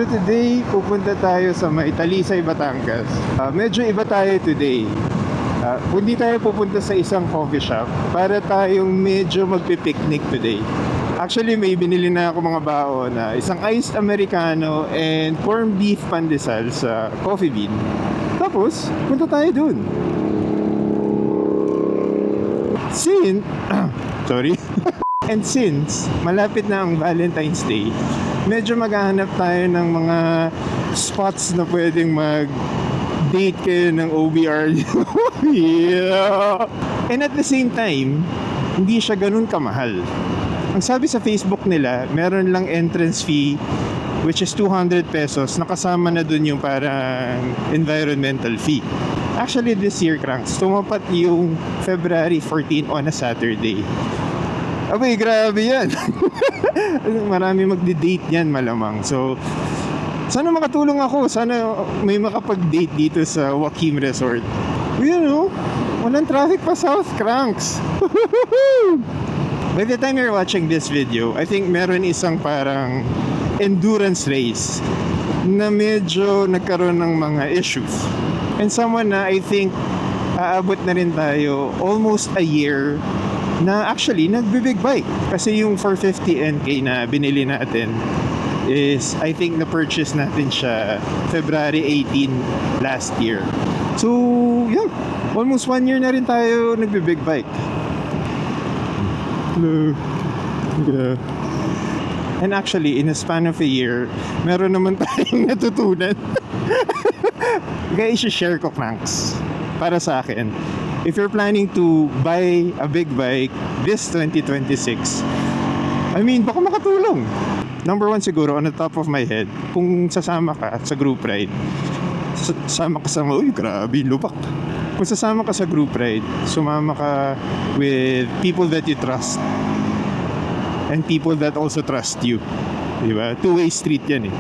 So today, pupunta tayo sa may Talisay, Batangas. Medyo iba tayo today. Hindi tayo pupunta sa isang coffee shop para tayong medyo magpipiknik today. Actually, may binili na ako mga baon na isang iced americano and corned beef pandesal sa Coffee Bean. Tapos, punta tayo dun. Sorry. And since malapit na ang Valentine's Day, medyo maghahanap tayo ng mga spots na pwedeng mag-date kayo ng OBR. Yeah. And at the same time, hindi siya ganun kamahal. Ang sabi sa Facebook nila, meron lang entrance fee which is 200 pesos. Nakasama na dun yung parang environmental fee. Actually, this year, Cranks, tumapat yung February 14 on a Saturday. Abay, grabe yan. Marami magdi-date yan malamang. So, sana makatulong ako. Sana may makapag-date dito sa Joaquim Resort. You know, walang traffic pa South, Cranks. By the time you're watching this video, I think meron isang parang endurance race na medyo nagkaroon ng mga issues. And someone na I think aabot na rin tayo almost a year na actually nagbe-big bike. Kasi yung 450 NK na binili natin is I think na-purchase natin siya February 18 last year. So, yeah, almost 1 year na rin tayo nagbe-big bike. Hello. Hello. And actually, in a span of a year, meron naman tayong natutunan. Kaya i-share ko, Cranks, para sa akin. If you're planning to buy a big bike this 2026, I mean, baka makatulong. Number one siguro, on the top of my head, kung sasama ka sa group ride, sasama ka sa, uy, grabe, lubak. Kung sasama ka sa group ride, sumama ka with people that you trust and people that also trust you. Diba? Two-way street yan eh.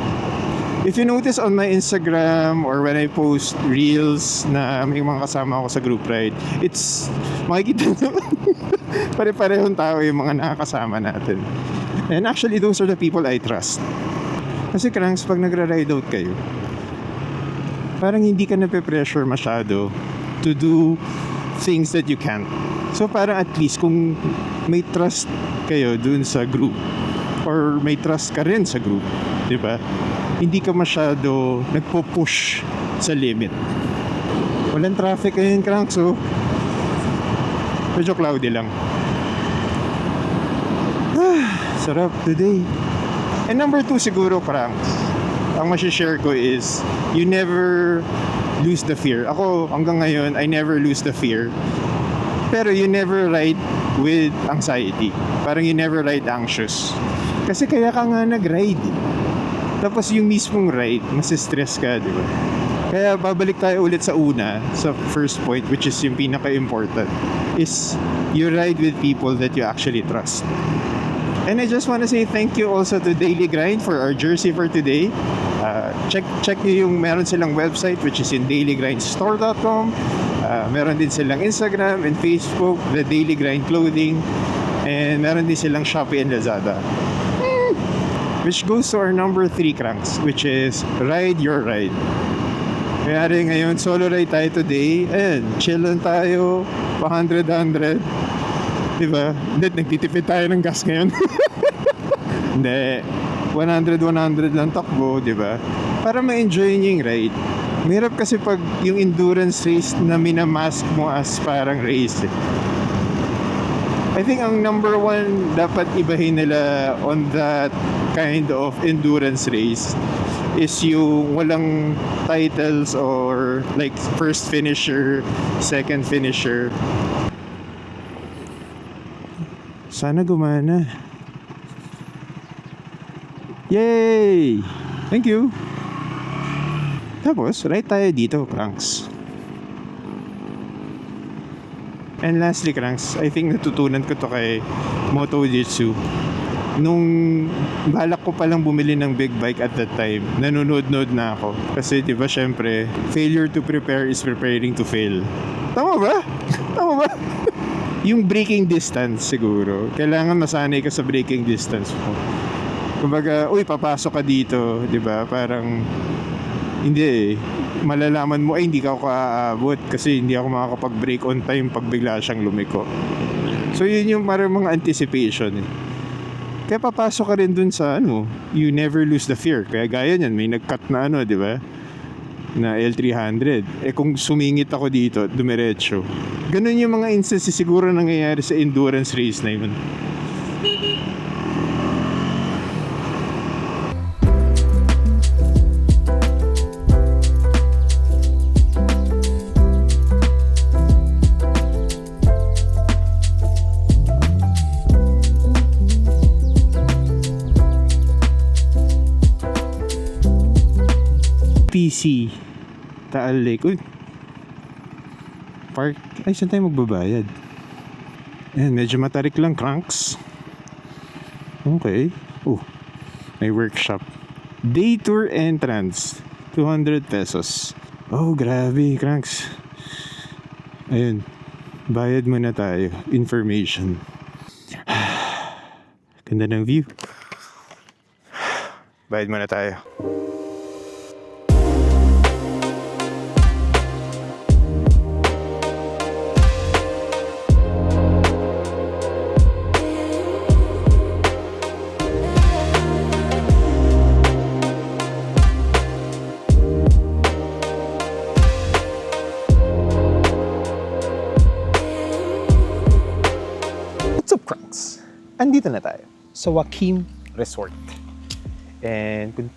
If you notice on my Instagram or when I post reels na may mga kasama ako sa group ride, it's makikita naman pare-parehong tao yung mga nakakasama natin. And actually, those are the people I trust. Kasi Cranks, pag nagra-ride out kayo, parang hindi ka nape-pressure masyado to do things that you can't. So parang at least kung may trust kayo dun sa group or may trust ka rin sa group, di ba? Hindi ka masyado nagpo-push sa limit. Walang traffic ngayon, Cranks, so medyo cloudy lang. Sarap today. And number 2 siguro, Cranks, ang masishare ko is you never lose the fear. Ako, hanggang ngayon, I never lose the fear. Pero you never ride with anxiety. Parang you never ride anxious. Kasi kaya ka nga nag-ride. Tapos yung mismong ride, masistress ka, di ba? Kaya babalik tayo ulit sa una, sa first point, which is yung pinaka-important, is you ride with people that you actually trust. And I just want to say thank you also to Daily Grind for our jersey for today. Check nyo yung meron silang website, which is in dailygrindstore.com. Meron din silang Instagram and Facebook, The Daily Grind Clothing. And meron din silang Shopee and Lazada. Which goes to our number 3, Cranks, which is ride your ride. Kaya rin ngayon, solo ride tayo today. Ayan, chill lang tayo, pa 100. Diba? Hindi, nagtitipid tayo ng gas ngayon. Hindi, 100 lang takbo, diba? Para ma-enjoy nyo yung ride. Mahirap kasi pag yung endurance race na minamask mo as parang race eh. I think ang number 1 dapat ibahin nila on that kind of endurance race is yung walang titles or like first finisher, second finisher. Sana gumana. Yay! Thank you! Tapos, right tayo dito, Cranks. And lastly, Cranks, I think natutunan ko to kay Moto Jitsu. Nung balak ko palang bumili ng big bike at that time, nanonood-nood na ako. Kasi diba syempre, failure to prepare is preparing to fail. Tama ba? Tama ba? Yung braking distance siguro, kailangan masanay ka sa braking distance mo. Kumbaga, uy, papasok ka dito, di ba? Parang, hindi eh. Malalaman mo, ay, hindi ka ako aabot kasi hindi ako makakapag-break on time pag bigla siyang lumiko. So, yun yung parang mga anticipation eh. Kaya papasok ka rin dun sa ano, you never lose the fear. Kaya gaya niyan, may nag-cut na ano, di ba? Na L300. Eh kung sumingit ako dito, dumiretso. Ganun yung mga instances siguro nangyayari sa endurance race na yun. PC Taal Lake. Uy, park. Ay, saan tayo magbabayad? Ayan, medyo matarik lang, cranks. Okay. Oh, may workshop. Day tour entrance, 200 pesos. Oh, grabe, cranks. Ayun, bayad muna tayo. Information. Ganda ng view. Bayad muna tayo. What's up, Cranks? Andito na tayo sa Joaquim Resort. And kung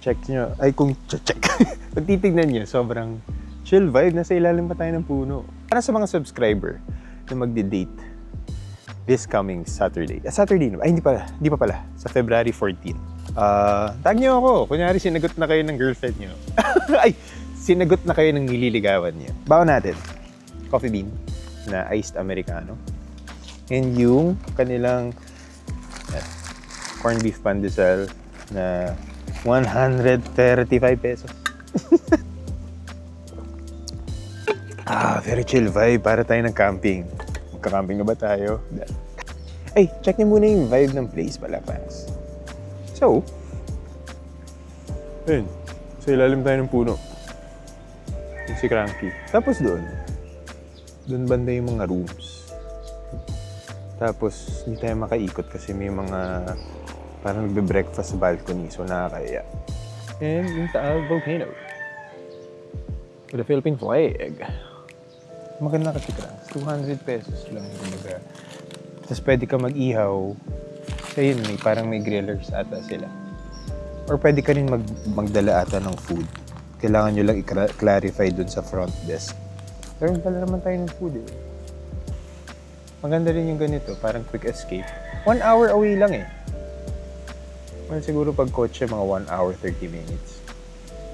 kung titignan nyo, sobrang chill vibe. Nasa ilalim pa tayo ng puno. Para sa mga subscriber na magde-date this coming Saturday. Saturday na ba? Ay, hindi pa pala. Sa February 14. Tag nyo ako. Kunyari, sinagot na kayo ng girlfriend nyo. Ay, sinagot na kayo ng nililigawan nyo. Baon natin. Coffee bean na iced Americano. And yung kanilang corned beef pandesal na 135 pesos. Very chill vibe. Para tayo ng camping. Magka-camping na ba tayo? Ay, check niyo muna yung vibe ng place pala, fans. So, ayun. So, ilalim tayo ng puno. Yung si Cranky. Tapos doon banda yung mga rooms. Tapos, hindi tayo makaikot kasi may mga parang nagbe-breakfast sa balcony. So, nakakaya. And yung Taal Volcano. With a Philippine flag. Maganda kasi ka. 200 pesos lang. Kumbaga. Tapos, pwede ka mag-ihaw. So, yun, parang may grillers ata sila. Or pwede ka rin magdala ata ng food. Kailangan nyo lang i-clarify dun sa front desk. Pero pala naman tayo ng food eh. Maganda rin yung ganito, parang quick escape. 1 hour away lang eh. Well, siguro pag kotse, mga 1 hour, 30 minutes.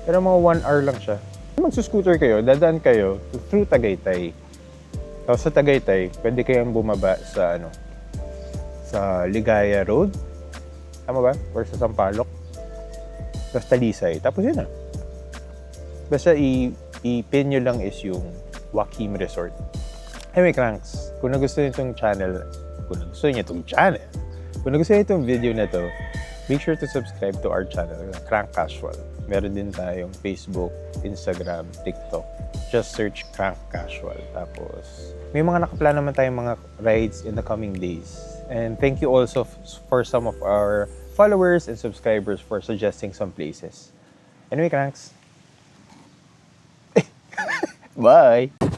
Pero mga 1 hour lang siya. Magsuscooter kayo, dadaan kayo through Tagaytay. Tapos sa Tagaytay, pwede kayong bumaba sa sa Ligaya Road. Tama ba? Or sa Sampaloc. Tapos Talisay. Tapos yun na. Basta i-pin nyo lang is yung Joaquim Resort. Anyway, Cranks, kung nagustuhan niyo itong video na to, make sure to subscribe to our channel, Crank Casual. Meron din tayong Facebook, Instagram, TikTok. Just search Crank Casual. Tapos, may mga nakaplano naman tayong mga rides in the coming days. And thank you also for some of our followers and subscribers for suggesting some places. Anyway, Cranks. Bye!